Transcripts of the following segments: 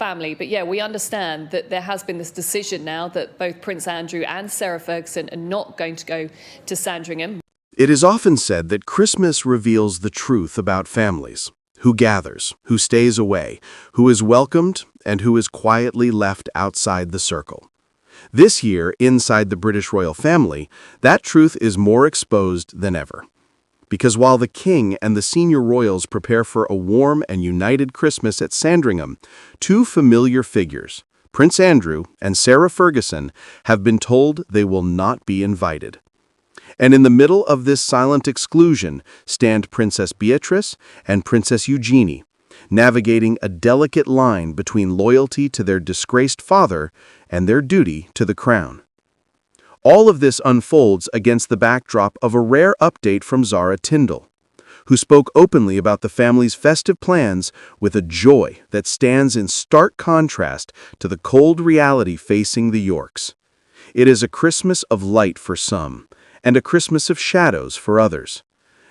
family. But yeah, we understand that there has been this decision now that both Prince Andrew and Sarah Ferguson are not going to go to Sandringham. It is often said that Christmas reveals the truth about families. Who gathers, who stays away, who is welcomed, and who is quietly left outside the circle. This year, inside the British royal family, that truth is more exposed than ever. Because while the king and the senior royals prepare for a warm and united Christmas at Sandringham, two familiar figures, Prince Andrew and Sarah Ferguson, have been told they will not be invited. And in the middle of this silent exclusion stand Princess Beatrice and Princess Eugenie, navigating a delicate line between loyalty to their disgraced father and their duty to the crown. All of this unfolds against the backdrop of a rare update from Zara Tindall, who spoke openly about the family's festive plans with a joy that stands in stark contrast to the cold reality facing the Yorks. It is a Christmas of light for some, and a Christmas of shadows for others.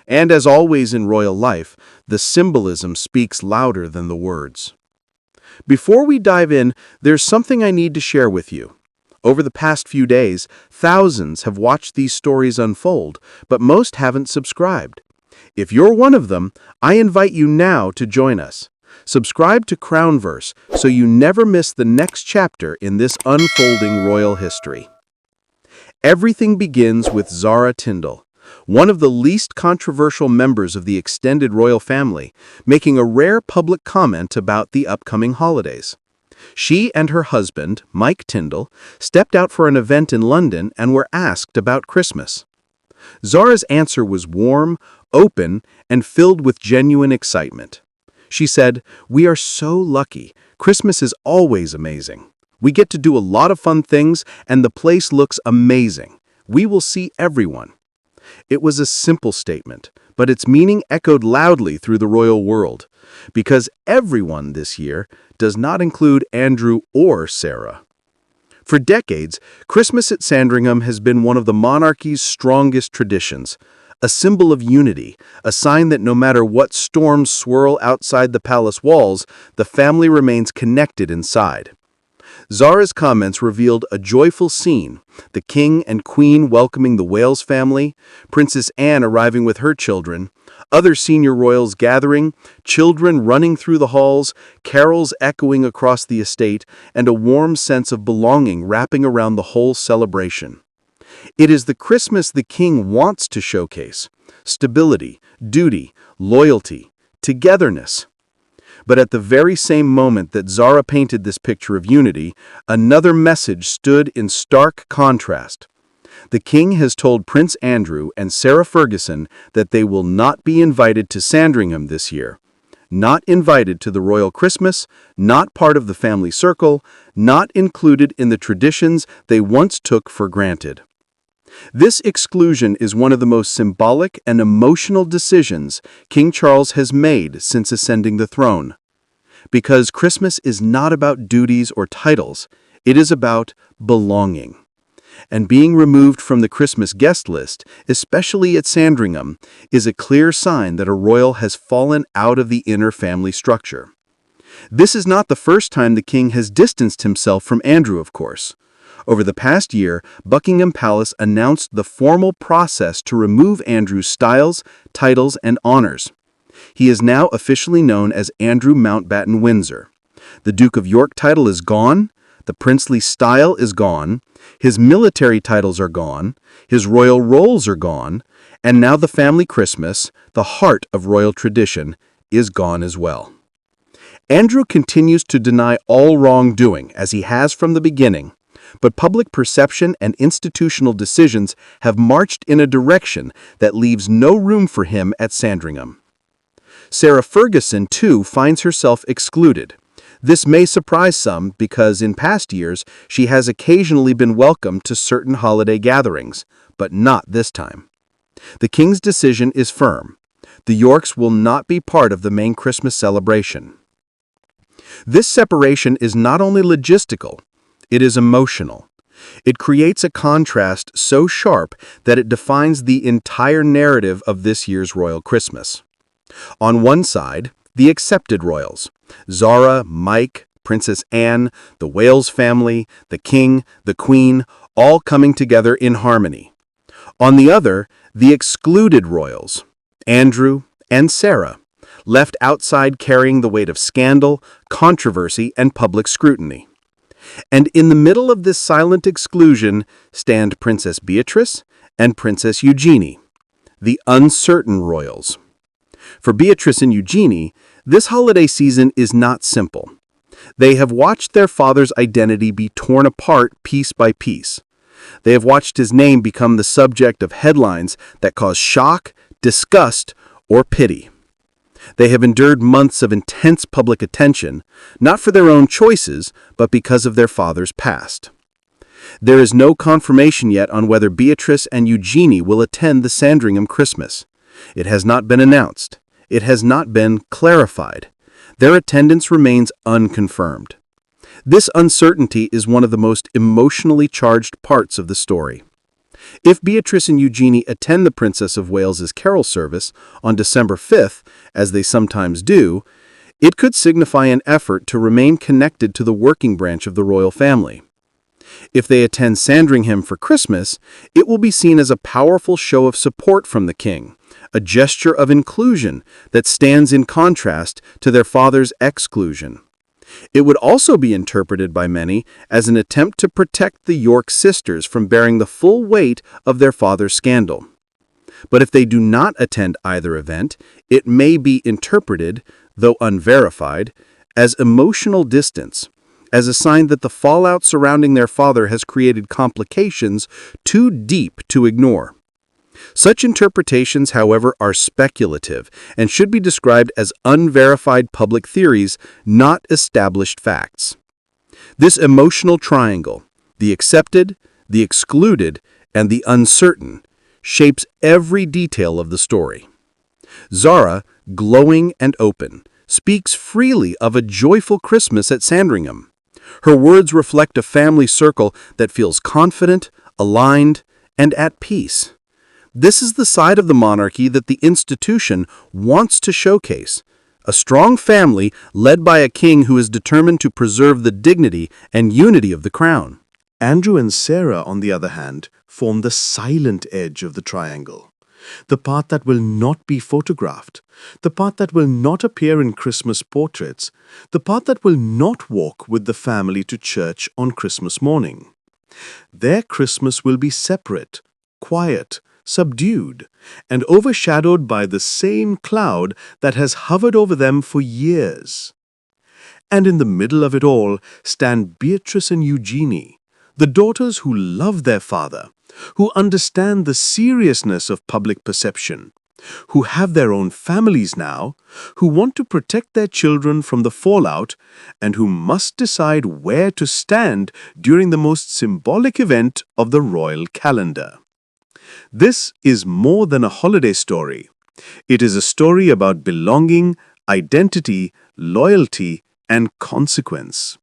And as always in royal life, the symbolism speaks louder than the words. Before we dive in, there's something I need to share with you. Over the past few days, thousands have watched these stories unfold, but most haven't subscribed. If you're one of them, I invite you now to join us. Subscribe to Crownverse so you never miss the next chapter in this unfolding royal history. Everything begins with Zara Tindall, one of the least controversial members of the extended royal family, making a rare public comment about the upcoming holidays. She and her husband, Mike Tindall, stepped out for an event in London and were asked about Christmas. Zara's answer was warm, open, and filled with genuine excitement. She said, "We are so lucky. Christmas is always amazing. We get to do a lot of fun things, and the place looks amazing. We will see everyone." It was a simple statement, but its meaning echoed loudly through the royal world, because everyone this year does not include Andrew or Sarah. For decades, Christmas at Sandringham has been one of the monarchy's strongest traditions, a symbol of unity, a sign that no matter what storms swirl outside the palace walls, the family remains connected inside. Zara's comments revealed a joyful scene, the king and queen welcoming the Wales family, Princess Anne arriving with her children, other senior royals gathering, children running through the halls, carols echoing across the estate, and a warm sense of belonging wrapping around the whole celebration. It is the Christmas the king wants to showcase: stability, duty, loyalty, togetherness. But at the very same moment that Zara painted this picture of unity, another message stood in stark contrast. The king has told Prince Andrew and Sarah Ferguson that they will not be invited to Sandringham this year. Not invited to the royal Christmas, not part of the family circle, not included in the traditions they once took for granted. This exclusion is one of the most symbolic and emotional decisions King Charles has made since ascending the throne. Because Christmas is not about duties or titles, it is about belonging. And being removed from the Christmas guest list, especially at Sandringham, is a clear sign that a royal has fallen out of the inner family structure. This is not the first time the king has distanced himself from Andrew, of course. Over the past year, Buckingham Palace announced the formal process to remove Andrew's styles, titles, and honors. He is now officially known as Andrew Mountbatten Windsor. The Duke of York title is gone, the princely style is gone, his military titles are gone, his royal rolls are gone, and now the family Christmas, the heart of royal tradition, is gone as well. Andrew continues to deny all wrongdoing, as he has from the beginning. But public perception and institutional decisions have marched in a direction that leaves no room for him at Sandringham. Sarah Ferguson, too, finds herself excluded. This may surprise some because in past years she has occasionally been welcomed to certain holiday gatherings, but not this time. The king's decision is firm. The Yorks will not be part of the main Christmas celebration. This separation is not only logistical, it is emotional. It creates a contrast so sharp that it defines the entire narrative of this year's royal Christmas. On one side, the accepted royals, Zara, Mike, Princess Anne, the Wales family, the king, the queen, all coming together in harmony. On the other, the excluded royals, Andrew and Sarah, left outside carrying the weight of scandal, controversy, and public scrutiny. And in the middle of this silent exclusion stand Princess Beatrice and Princess Eugenie, the uncertain royals. For Beatrice and Eugenie, this holiday season is not simple. They have watched their father's identity be torn apart piece by piece. They have watched his name become the subject of headlines that cause shock, disgust, or pity. They have endured months of intense public attention, not for their own choices, but because of their father's past. There is no confirmation yet on whether Beatrice and Eugenie will attend the Sandringham Christmas. It has not been announced. It has not been clarified. Their attendance remains unconfirmed. This uncertainty is one of the most emotionally charged parts of the story. If Beatrice and Eugenie attend the Princess of Wales's carol service on December 5th, as they sometimes do, it could signify an effort to remain connected to the working branch of the royal family. If they attend Sandringham for Christmas, it will be seen as a powerful show of support from the king, a gesture of inclusion that stands in contrast to their father's exclusion. It would also be interpreted by many as an attempt to protect the York sisters from bearing the full weight of their father's scandal. But if they do not attend either event, it may be interpreted, though unverified, as emotional distance, as a sign that the fallout surrounding their father has created complications too deep to ignore. Such interpretations, however, are speculative and should be described as unverified public theories, not established facts. This emotional triangle, the accepted, the excluded, and the uncertain, shapes every detail of the story. Zara, glowing and open, speaks freely of a joyful Christmas at Sandringham. Her words reflect a family circle that feels confident, aligned, and at peace. This is the side of the monarchy that the institution wants to showcase, a strong family led by a king who is determined to preserve the dignity and unity of the crown. Andrew and Sarah, on the other hand, form the silent edge of the triangle, the part that will not be photographed, the part that will not appear in Christmas portraits, the part that will not walk with the family to church on Christmas morning. Their Christmas will be separate, quiet, subdued, and overshadowed by the same cloud that has hovered over them for years. And in the middle of it all stand Beatrice and Eugenie, the daughters who love their father, who understand the seriousness of public perception, who have their own families now, who want to protect their children from the fallout, and who must decide where to stand during the most symbolic event of the royal calendar. This is more than a holiday story. It is a story about belonging, identity, loyalty, and consequence.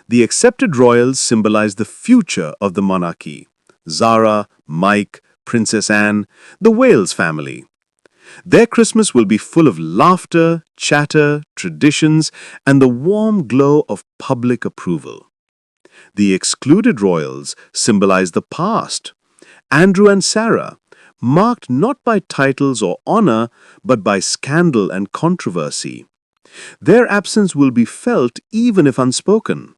The accepted royals symbolize the future of the monarchy. Zara, Mike, Princess Anne, the Wales family. Their Christmas will be full of laughter, chatter, traditions, and the warm glow of public approval. The excluded royals symbolize the past. Andrew and Sarah, marked not by titles or honor, but by scandal and controversy. Their absence will be felt even if unspoken.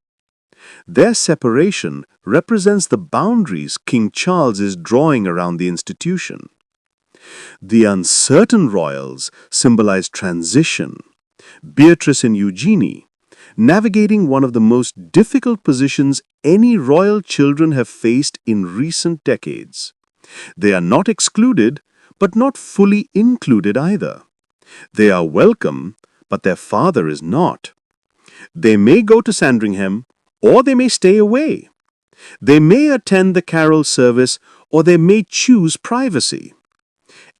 Their separation represents the boundaries King Charles is drawing around the institution. The uncertain royals symbolize transition. Beatrice and Eugenie, navigating one of the most difficult positions any royal children have faced in recent decades. They are not excluded, but not fully included either. They are welcome, but their father is not. They may go to Sandringham, or they may stay away. They may attend the carol service, or they may choose privacy.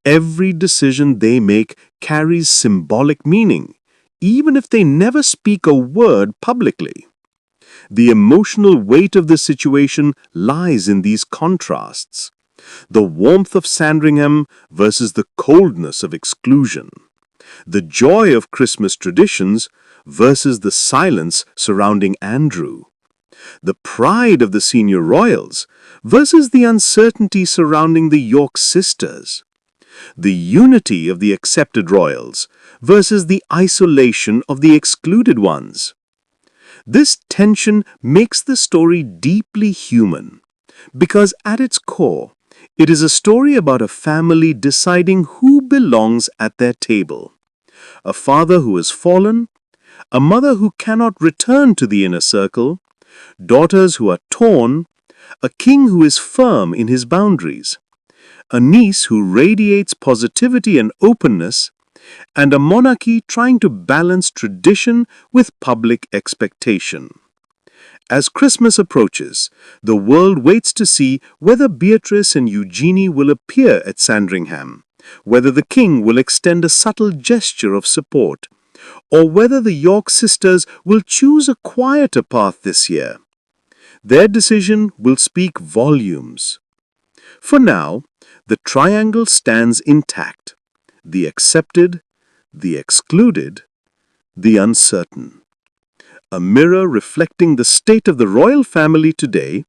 Every decision they make carries symbolic meaning, even if they never speak a word publicly. The emotional weight of the situation lies in these contrasts. The warmth of Sandringham versus the coldness of exclusion. The joy of Christmas traditions versus the silence surrounding Andrew. The pride of the senior royals versus the uncertainty surrounding the York sisters. The unity of the accepted royals versus the isolation of the excluded ones. This tension makes the story deeply human, because at its core, it is a story about a family deciding who belongs at their table. A father who has fallen, a mother who cannot return to the inner circle, daughters who are torn, a king who is firm in his boundaries, a niece who radiates positivity and openness, and a monarchy trying to balance tradition with public expectation. As Christmas approaches, the world waits to see whether Beatrice and Eugenie will appear at Sandringham, whether the king will extend a subtle gesture of support, or whether the York sisters will choose a quieter path this year. Their decision will speak volumes. For now, the triangle stands intact: the accepted, the excluded, the uncertain. A mirror reflecting the state of the royal family today,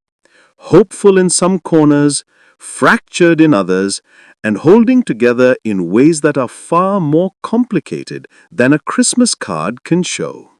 hopeful in some corners, fractured in others, and holding together in ways that are far more complicated than a Christmas card can show.